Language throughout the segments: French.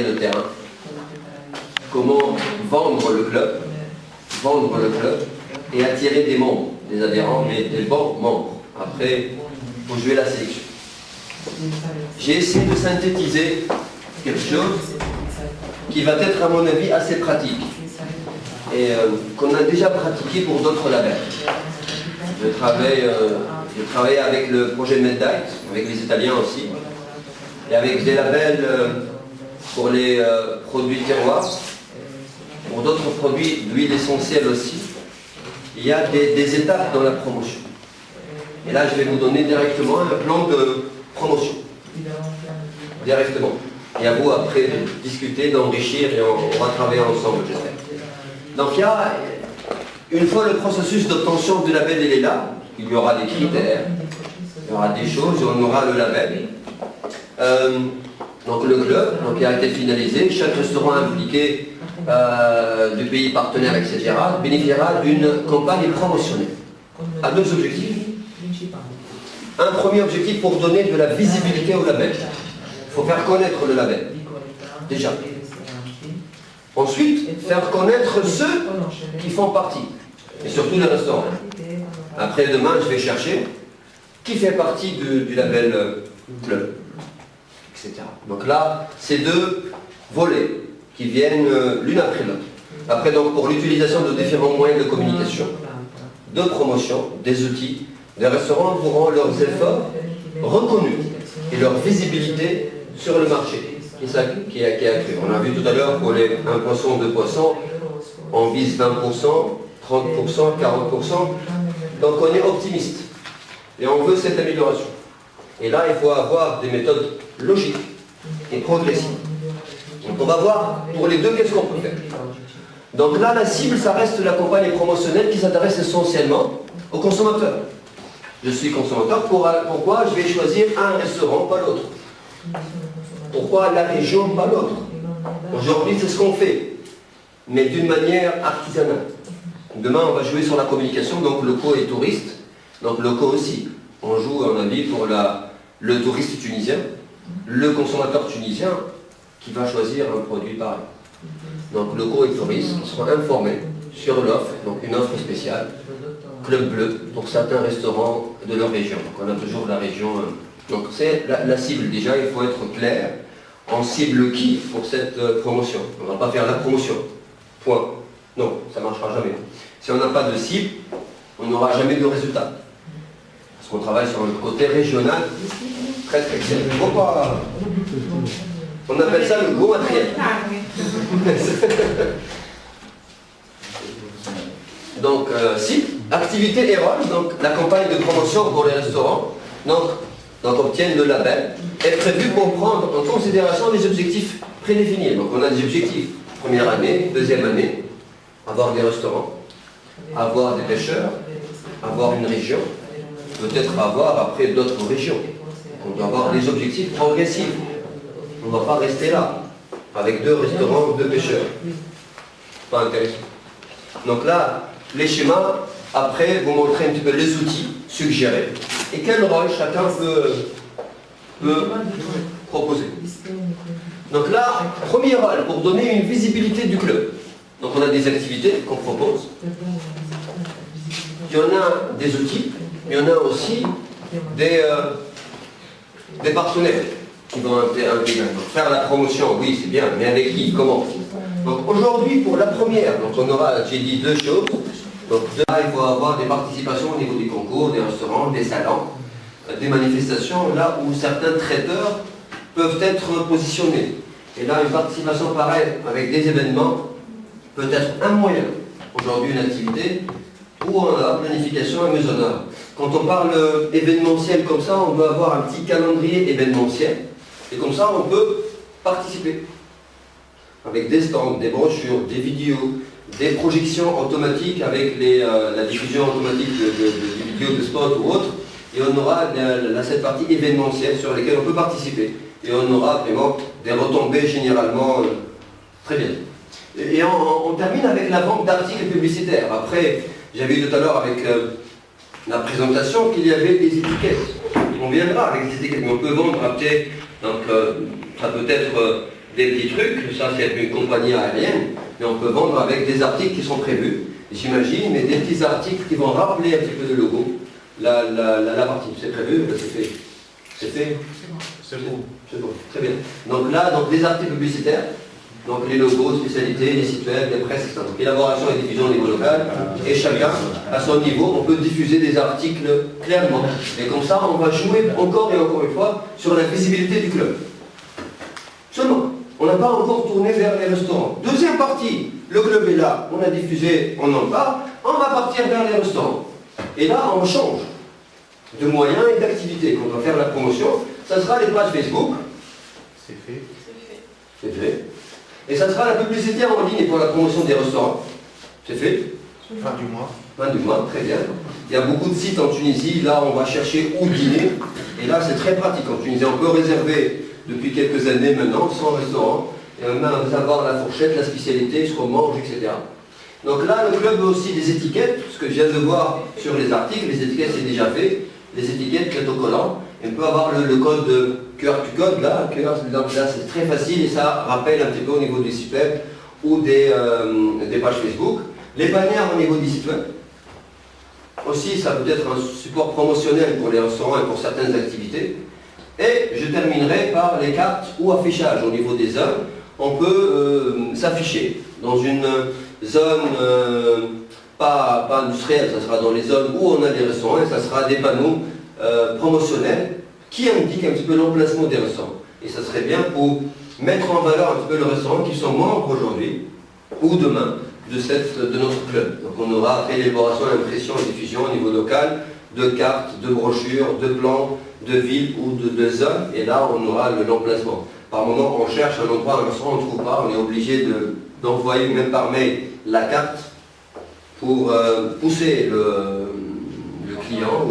le terrain, comment vendre le club et attirer des membres, des adhérents, mais des bons membres. Après, il faut jouer la sélection. J'ai essayé de synthétiser quelque chose qui va être, à mon avis, assez pratique et qu'on a déjà pratiqué pour d'autres labels. Je travaille avec le projet Medite, avec les Italiens aussi, et avec des labels pour les produits terroirs, pour d'autres produits d'huile essentielle aussi. Il y a des étapes dans la promotion. Et là, je vais vous donner directement un plan de promotion. Directement. Et à vous après de discuter, d'enrichir et on va travailler ensemble, j'espère. Donc il y a, une fois le processus d'obtention du label il est là, il y aura des critères, il y aura des choses, et on aura le label. Donc le club qui a été finalisé, chaque restaurant impliqué du pays partenaire, etc., bénéficiera d'une campagne promotionnelle à deux objectifs. Un premier objectif pour donner de la visibilité au label. Il faut faire connaître le label, déjà. Ensuite, faire connaître ceux qui font partie, et surtout les restaurants. Après, demain, je vais chercher qui fait partie du label club, etc. Donc là, c'est deux volets qui viennent l'une après l'autre. Après, donc, pour l'utilisation de différents moyens de communication, de promotion, des outils, les restaurants verront leurs efforts reconnus et leur visibilité sur le marché qui a accru. On a vu tout à l'heure pour les 1 poisson, 2 poissons, on vise 20%, 30%, 40%. Donc on est optimiste et on veut cette amélioration. Et là, il faut avoir des méthodes logiques et progressives. Donc on va voir pour les deux qu'est-ce qu'on peut faire. Donc là, la cible, ça reste la campagne promotionnelle qui s'intéresse essentiellement aux consommateurs. Je suis consommateur, pourquoi je vais choisir un restaurant, pas l'autre? Pourquoi la région, pas l'autre? Aujourd'hui, c'est ce qu'on fait, mais d'une manière artisanale. Demain, on va jouer sur la communication, donc locaux et touristes. Donc locaux aussi. On joue, à mon avis, pour le touriste tunisien, le consommateur tunisien qui va choisir un produit pareil. Donc locaux et touristes qui seront informés sur l'offre, donc une offre spéciale, Club Bleu, pour certains restaurants de leur région. Donc on a toujours la région. Donc c'est la cible déjà, il faut être clair. On cible qui pour cette promotion? On ne va pas faire la promotion. Point. Non, ça ne marchera jamais. Si on n'a pas de cible, on n'aura jamais de résultat. Parce qu'on travaille sur un côté régional très très clair. On appelle ça le gros matériel. Donc, cible, activité et rôle, donc la campagne de promotion pour les restaurants, donc obtiennent le label, est prévue pour prendre en considération les objectifs prédéfinis. Donc on a des objectifs, première année, deuxième année, avoir des restaurants, avoir des pêcheurs, avoir une région, peut-être avoir après d'autres régions. On doit avoir des objectifs progressifs. On ne va pas rester là, avec 2 restaurants, 2 pêcheurs. Pas intéressant. Donc là, les schémas, après, vous montrez un petit peu les outils suggérés et quel rôle chacun peut proposer. Donc là, premier rôle, pour donner une visibilité du club. Donc on a des activités qu'on propose. Il y en a des outils, mais il y en a aussi des partenaires qui vont intégrer. Donc faire la promotion, oui, c'est bien, mais avec qui, comment? Donc aujourd'hui, pour la première, donc on aura, j'ai dit 2 choses. Donc là, il faut avoir des participations au niveau des concours, des restaurants, des salons, des manifestations, là où certains traiteurs peuvent être positionnés. Et là, une participation pareille avec des événements peut être un moyen. Aujourd'hui, une activité où on a planification à maisonnard. Quand on parle événementiel comme ça, on doit avoir un petit calendrier événementiel. Et comme ça, on peut participer. Avec des stands, des brochures, des vidéos, des projections automatiques avec la diffusion automatique de vidéos de spot ou autre. Et on aura cette partie événementielle sur laquelle on peut participer. Et on aura vraiment des retombées généralement très bien. Et on termine avec la vente d'articles publicitaires. Après, j'avais vu tout à l'heure avec la présentation qu'il y avait des étiquettes. On viendra avec des étiquettes, mais on peut vendre après, donc ça peut être des petits trucs, ça c'est une compagnie aérienne, mais on peut vendre avec des articles qui sont prévus, j'imagine, mais des petits articles qui vont rappeler un petit peu le logo. La partie, c'est prévu, c'est fait. C'est fait. C'est bon. C'est bon, très bien. Donc là, donc les articles publicitaires, donc les logos, spécialités, les sites web, les presses, etc. Donc élaboration et diffusion au niveau local, et chacun, à son niveau, on peut diffuser des articles clairement. Et comme ça, on va jouer encore et encore une fois sur la visibilité du club. Seulement, on n'a pas encore tourné vers les restaurants. Deuxième partie, le club est là, on a diffusé, on en parle, on va partir vers les restaurants. Et là, on change de moyens et d'activités. Quand on va faire la promotion, ça sera les pages Facebook. C'est fait. C'est fait. Et ça sera la publicité en ligne pour la promotion des restaurants. C'est fait. Fin du mois. Fin du mois, très bien. Il y a beaucoup de sites en Tunisie, là on va chercher où dîner. Et là c'est très pratique en Tunisie. On peut réserver depuis quelques années maintenant son restaurant. Et on va savoir la fourchette, la spécialité, ce qu'on mange, etc. Donc là le club a aussi des étiquettes, ce que je viens de voir sur les articles, les étiquettes c'est déjà fait. Les étiquettes, les autocollants. Et on peut avoir le code de QR code là, là c'est très facile et ça rappelle un petit peu au niveau du site web ou des pages Facebook. Les bannières au niveau du site web. Aussi, ça peut être un support promotionnel pour les restaurants et pour certaines activités. Et je terminerai par les cartes ou affichage au niveau des zones. On peut s'afficher dans une zone pas industrielle, ça sera dans les zones où on a des restaurants et ça sera des panneaux promotionnels qui indiquent un petit peu l'emplacement des restaurants. Et ça serait bien pour mettre en valeur un petit peu le restaurant qui sont membres aujourd'hui ou demain de notre club. Donc on aura après l'élaboration, l'impression et diffusion au niveau local de cartes, de brochures, de plans, de villes ou de zones. Et là on aura l'emplacement. Par moment on cherche un endroit, un restaurant, on ne trouve pas, on est obligé d'envoyer même par mail la carte pour pousser le client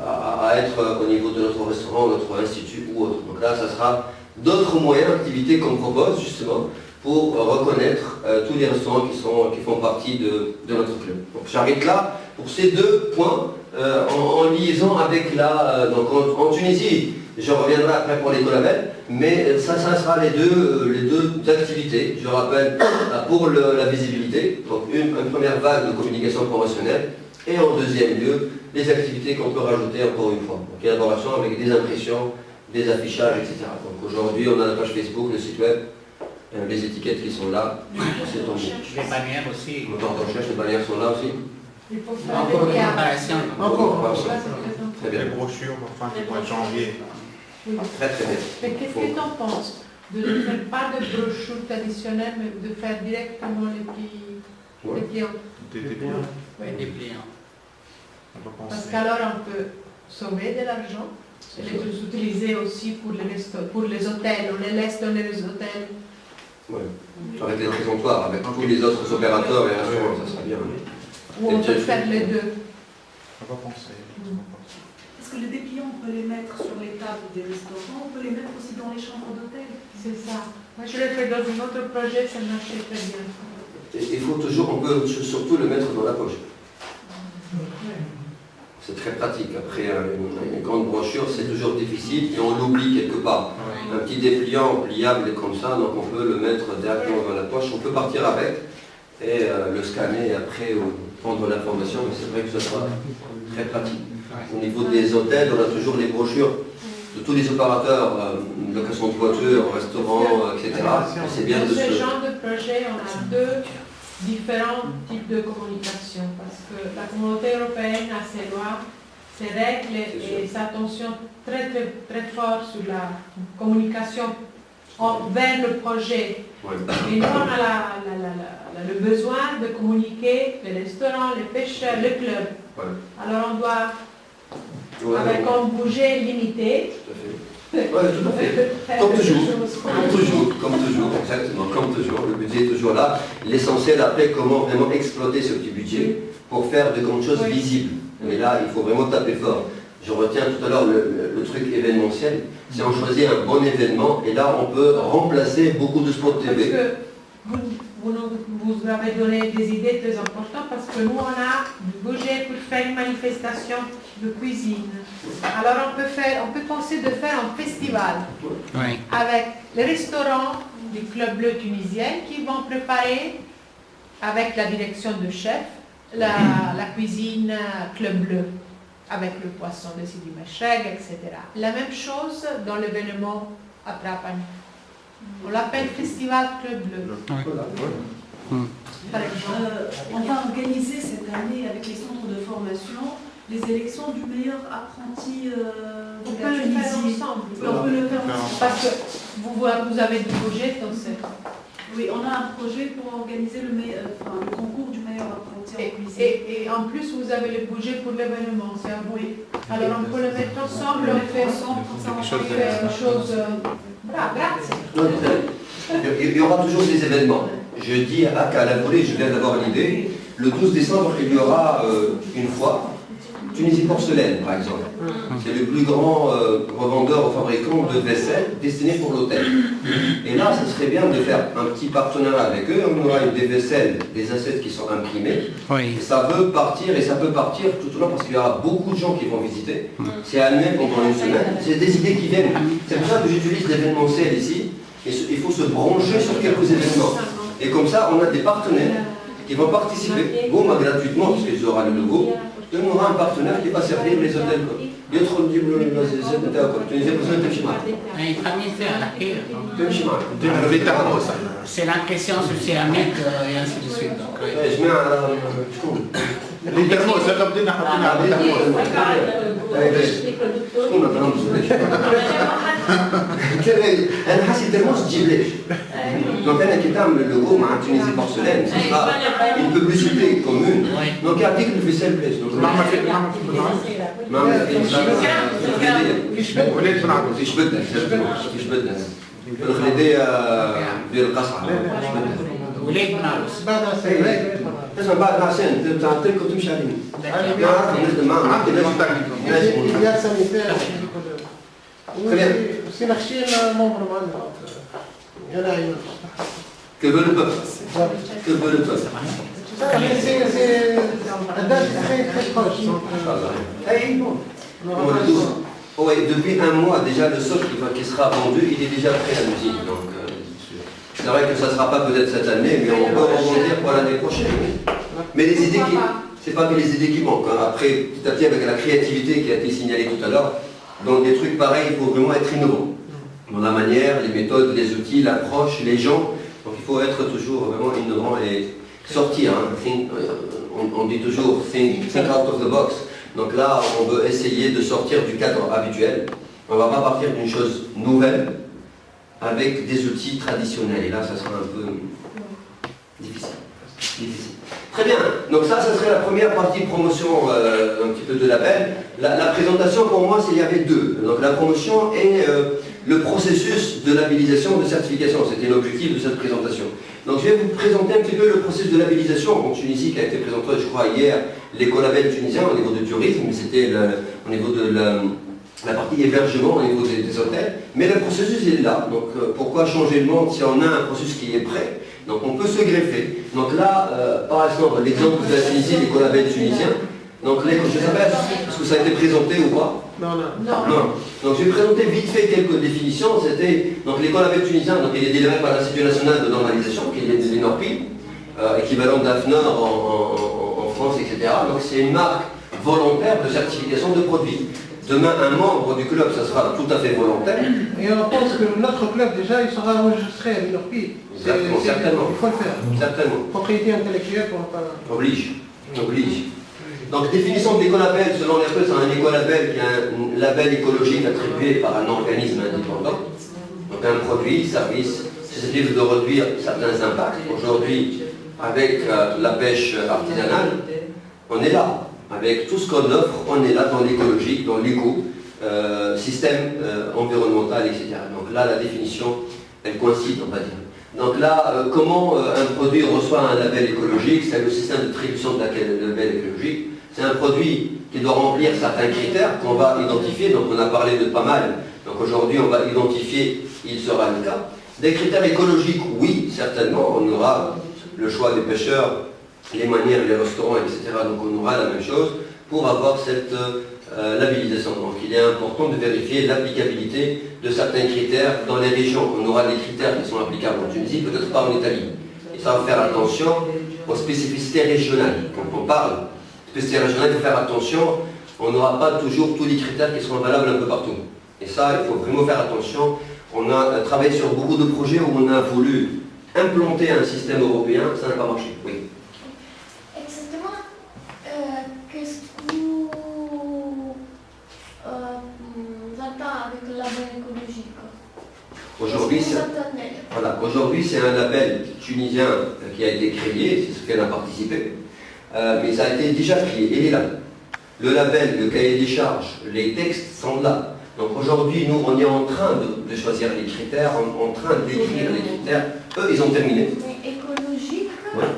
à être au niveau de notre restaurant, notre institut ou autre. Donc là, ça sera d'autres moyens d'activité qu'on propose justement pour reconnaître tous les restaurants qui font partie de notre club. Donc j'arrête là pour ces deux points en liaison avec donc en Tunisie. Je reviendrai après pour l'écolabel, mais ça sera les deux activités. Je rappelle pour la visibilité, donc une première vague de communication promotionnelle, et en deuxième lieu, les activités qu'on peut rajouter encore une fois. Donc élaboration avec des impressions, des affichages, etc. Donc aujourd'hui, on a la page Facebook, le site web, les étiquettes qui sont là. C'est en Les bannières aussi. Le moteur de recherche, les bannières sont là aussi. Il faut faire Encore des une cartes. préparation. Encore. Ça, c'est très important. Très bien. Les brochures, fin du mois de janvier. Oui. Très très bien. Mais qu'est-ce que tu en penses de ne faire pas de brochures traditionnelles, mais de faire directement les pliants? Des dépliants. Oui. Des pliants. On va Parce penser. qu'alors on peut sauver de l'argent et les utiliser aussi pour les hôtels. On les laisse donner les hôtels. Ouais. Avec les présentoirs, avec tous les autres opérateurs et restaurants, ça serait bien. Ou on peut faire les deux. On va penser. Parce que les dépliants, on peut les mettre sur les tables des restaurants, on peut les mettre aussi dans les chambres d'hôtel. C'est ça. Moi je l'ai fait dans un autre projet, ça marchait très bien. Et il faut toujours, on peut surtout le mettre dans la poche. C'est très pratique. Après, une grande brochure, c'est toujours difficile et on l'oublie quelque part. Oui. Un petit dépliant pliable comme ça, donc on peut le mettre directement dans la poche. On peut partir avec et le scanner et après prendre l'information, mais c'est vrai que ce sera très pratique. Au niveau des hôtels, on a toujours les brochures de tous les opérateurs, location de voitures, restaurants, etc. Et c'est bien Dans de ce se... genre de projet, on a deux différents types de communication parce que la communauté européenne a ses lois, ses règles et sa attention très, très, très fort sur la communication vers le projet. Ouais. Et nous, on a le besoin de communiquer les restaurants, les pêcheurs, les clubs. Ouais. Alors on doit, Ouais, avec ouais. un budget limité, Tout à fait. Ouais, tout à fait. faire Comme quelque toujours. chose. Comme toujours, exactement, comme toujours. Le budget est toujours là. L'essentiel après, comment vraiment exploiter ce petit budget pour faire de grandes choses Oui. visibles. Mais là, il faut vraiment taper fort. Je retiens tout à l'heure le truc événementiel. Si on choisit un bon événement, et là, on peut remplacer beaucoup de spots Parce TV. que vous vous avez donné des idées très importantes parce que nous, on a du budget pour faire une manifestation de cuisine. Alors, on peut penser de faire un festival avec les restaurants du Club Bleu tunisien qui vont préparer, avec la direction de chef, la cuisine Club Bleu, avec le poisson de Sidi Mesheg, etc. La même chose dans l'événement à Trapani. On l'appelle Festival Club Bleu. Par exemple. On va organiser cette année avec les centres de formation les élections du meilleur apprenti On de peut la le faire Tunisie. ensemble. On peut le faire ensemble. Parce que vous avez du projet dans cette... Oui, on a un projet pour organiser le concours du meilleur apprenti en cuisine. Et en plus, vous avez le budget pour l'événement, c'est un oui. Alors on peut le mettre ensemble, on fait ensemble, comme ça on fait une chose... Grazie. Il y aura toujours des événements. Je dis à la volée, je viens d'avoir l'idée, le 12 décembre, il y aura une fois Tunisie Porcelaine, par exemple. C'est le plus grand revendeur ou fabricant de vaisselle destiné pour l'hôtel. Et là, ce serait bien de faire un petit partenariat avec eux. On aura des vaisselles, des assiettes qui sont imprimées. Oui. Et ça veut partir, et ça peut partir tout au long parce qu'il y aura beaucoup de gens qui vont visiter. C'est annuel pendant une semaine. C'est des idées qui viennent. C'est pour ça que j'utilise l'événementiel ici. Et il faut se brancher sur quelques événements. Et comme ça, on a des partenaires qui vont participer, gratuitement, parce qu'ils auront le logo. Et on aura un partenaire qui va servir les hôtels. C'est la question sur céramique et ainsi de suite. Donc, Les thermos, ça comme des انا حاسس الترموس تجيب ليش دونك انا كي تعمل اللوغو مع تونيزي بورسلين سي با une publicité commune دونك يعطيك الفيسيل بليس نعمل في وليد بن عبد ايش بدنا الخليدية ديال القصعة وليد بن عروس. اسمع بعد مع سنة تعطيك وتمشي عليه نخدم معاه Il y a sanitaire. C'est l'archi membre il y en a une. Que veut le peuple Que veut le peuple C'est un date très très proche. Oui, depuis un mois déjà le sol qui sera vendu, il est déjà prêt à l'usine. Donc c'est vrai que ça ne sera pas peut-être cette année, mais on peut rebondir pour l'année prochaine. Mais les idées qui... C'est pas que les idées qui manquent. Après, petit à petit, avec la créativité qui a été signalée tout à l'heure, dans des trucs pareils, il faut vraiment être innovant. Dans la manière, les méthodes, les outils, l'approche, les gens. Donc il faut être toujours vraiment innovant et sortir. On dit toujours think out of the box. Donc là, on veut essayer de sortir du cadre habituel. On ne va pas partir d'une chose nouvelle avec des outils traditionnels. Et là, ça sera un peu difficile. Très bien, donc ça serait la première partie promotion un petit peu de label. La présentation pour moi, il y avait deux. Donc la promotion et le processus de labellisation, de certification. C'était l'objectif de cette présentation. Donc je vais vous présenter un petit peu le processus de labellisation en Tunisie qui a été présenté, je crois, hier, l'écolabel tunisien au niveau du tourisme, mais c'était au niveau de la partie hébergement au niveau des hôtels. Mais le processus il est là. Donc pourquoi changer le monde si on a un processus qui est prêt? Donc on peut se greffer. Donc là, par exemple, l'exemple de la Tunisie, l'écolabel tunisien. Donc je ne sais pas, est-ce que ça a été présenté ou pas? Non. Donc je vais présenter vite fait quelques définitions. C'était donc l'écolabel tunisien, donc il est délivré par l'Institut national de normalisation, qui est l'INORPI, équivalent d'AFNOR en France, etc. Donc c'est une marque volontaire de certification de produits. Demain, un membre du club, ça sera tout à fait volontaire. Et on pense que notre club, déjà, il sera enregistré à l'INORPI. Certainement. Il faut le faire. Certainement. Propriété intellectuelle pour pas... Oblige. Donc, définition de l'écolabel, selon les peu, c'est un écolabel qui est un label écologique attribué par un organisme indépendant. Donc, un produit, service, susceptible de réduire certains impacts. Aujourd'hui, avec la pêche artisanale, on est là. Avec tout ce qu'on offre, on est là dans l'écologie, dans l'éco, système environnemental, etc. Donc là, la définition, elle coïncide, on va dire. Donc là, comment un produit reçoit un label écologique? C'est le système d'attribution de le label écologique. C'est un produit qui doit remplir certains critères qu'on va identifier. Donc on a parlé de pas mal. Donc aujourd'hui, on va identifier, il sera le cas. Des critères écologiques, oui, certainement. On aura le choix des pêcheurs, les manières, les restaurants, etc. Donc on aura la même chose pour avoir cette labellisation. Donc il est important de vérifier l'applicabilité de certains critères dans les régions. On aura des critères qui sont applicables en Tunisie, peut-être pas en Italie. Et ça va faire attention aux spécificités régionales. Quand on parle de spécificités régionales, il faut faire attention, on n'aura pas toujours tous les critères qui seront valables un peu partout. Et ça, il faut vraiment faire attention. On a travaillé sur beaucoup de projets où on a voulu implanter un système européen, ça n'a pas marché. Oui. Exactement. Qu'est-ce que vous entendez avec le label écologique? Aujourd'hui, c'est un label tunisien qui a été créé, c'est ce qu'elle a participé, mais ça a été déjà créé, il est là. Le label, le cahier des charges, les textes sont là. Donc aujourd'hui, nous, on est en train de choisir les critères, en train d'écrire les critères. Eux, ils ont terminé. Mais écologique. Ouais.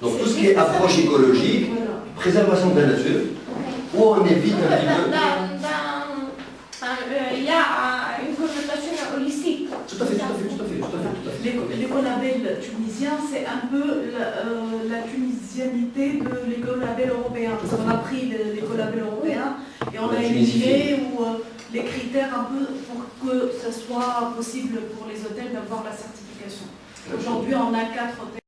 Donc tout ce qui est approche écologique, préservation de la nature, où on évite un petit peu... Il y a une connotation holistique. Tout à fait. L'écolabel tunisien, c'est un peu la tunisianité de l'écolabel européen. Parce qu'on a pris l'écolabel européen et on a éliminé les critères un peu pour que ce soit possible pour les hôtels d'avoir la certification. Aujourd'hui, on a 4 hôtels.